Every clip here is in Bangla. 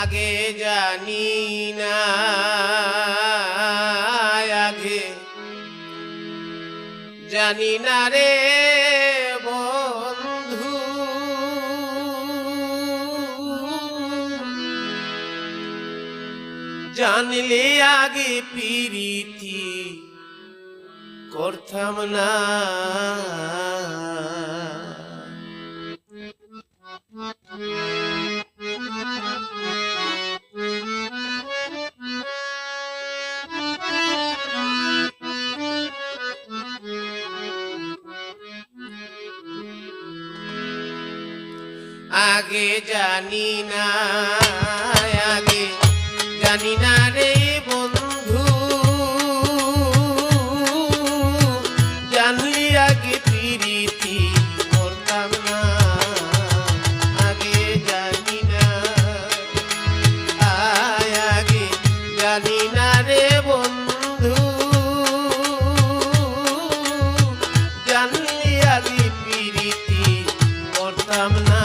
আগে জানি না, আগে জানি না রে বন্ধু, জানলে আগে প্রীতি করতাম না। আগে জানি না, আগে জানি না রে বন্ধু, জানলি আগে প্রীতি করতাম না। আগে জানি না, আগে জানি না রে বন্ধু, জানলি আগে প্রীতি করতাম না।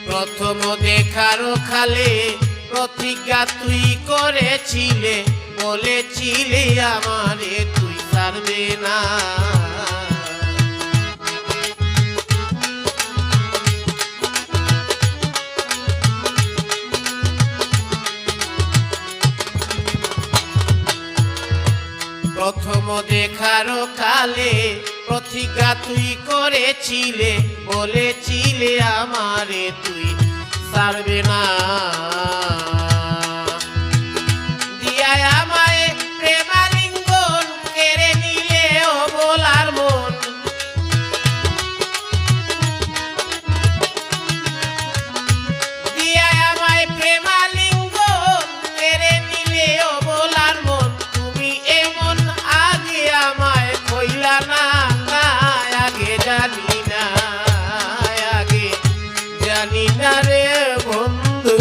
প্রথম দেখার খালে প্রতিজ্ঞা তুই করেছিলে, বলেছিলে আমারে তুই ছাড়বে না। প্রথম দেখার কালে প্রতিজ্ঞা তুই করেছিলে, বলেছিলে আমারে তুই ছাড়বে না। দিয়ায় আমায় প্রেমালিঙ্গন কেড়ে নিলে অবলার মন, দিয়ায় আমায় প্রেমালিঙ্গন কেড়ে নিলে অবলার মন। তুমি এমন আগে আমায় কইলা না, আগে জানি না, আগে জানি না রে বন্ধু,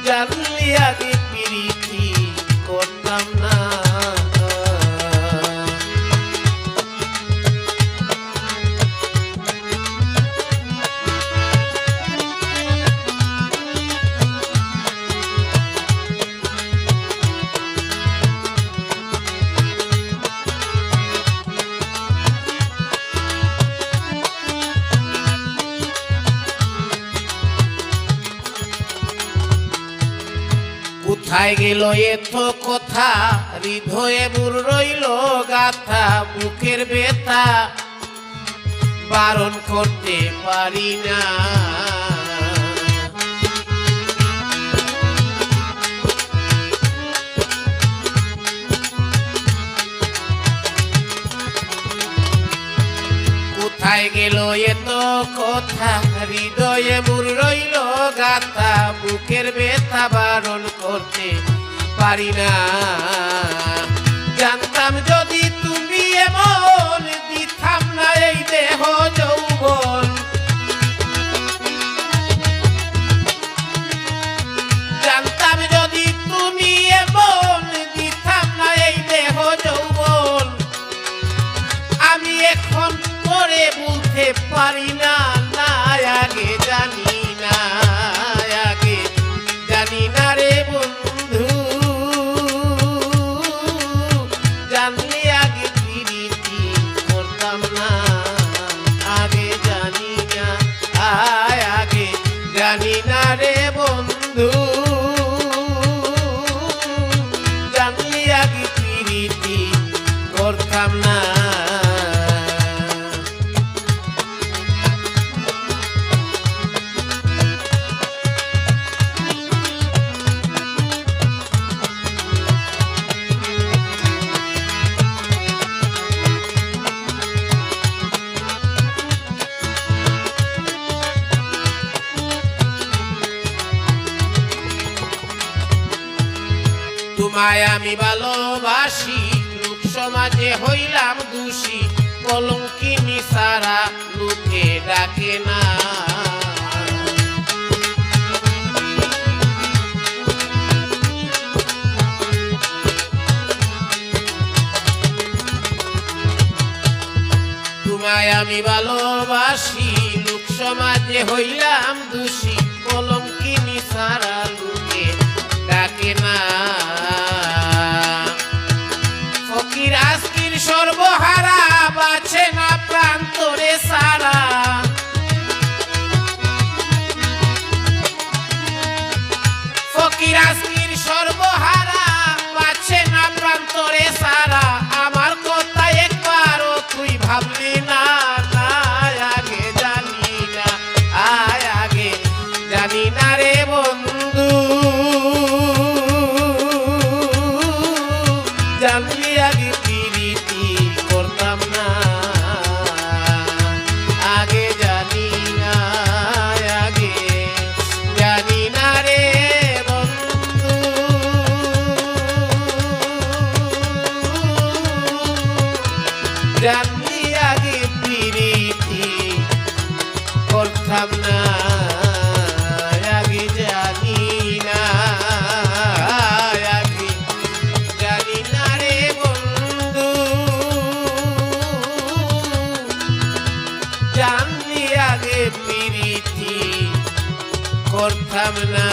জানলি আগে প্রীতি করতাম না। কোথায় গেল এত কথা, হৃদয়ে বুর রইল গাথা, বুকের ব্যথা বারণ করতে পারি না। কোথায় গেল এত কথা, হৃদয়ে বুর রইল গাথা, বুকের ব্যথা বারণ করতে পারি না। জানতাম যদি তুমি এমন, দিতাম না এই দেহ যৌবন। জানতাম যদি তুমি এমন, দিতাম না এই দেহ যৌবন। আমি এখন করে বলতে পারি না, না আগে জানি না, আগে জানি না রে বন্ধু, জানলে আগে প্রীতি করতাম না। আগে জানি না, আগে জানি না রে বন্ধু, জানলে আগে প্রীতি করতাম না। তোমায় আমি ভালোবাসি লোক সমাজে হইলাম দোষী কলঙ্কিনী সারা লোকে ডাকে না তোমায় আমি ভালোবাসি লোক সমাজে হইলাম দোষী কলঙ্কিনী সারা লোকে ডাকে না ফকির আজকির সর্বহারা বাছে না প্রান্তরে সারা ফকির আজকির সর্বহারা বাছে না প্রান্তরে সারা আমার কথা একবারও তুই ভাবলি না আগে জানি না আগে জানি না রে বন্ধু জানলি আগে প্রীতি করতাম না আগে জানি না আগে জানি না রে বন্ধু জানলি আগে প্রীতি করতাম না আগে জানি না আগে জানি না রে বন্ধু জানলি আগে প্রীতি করতাম না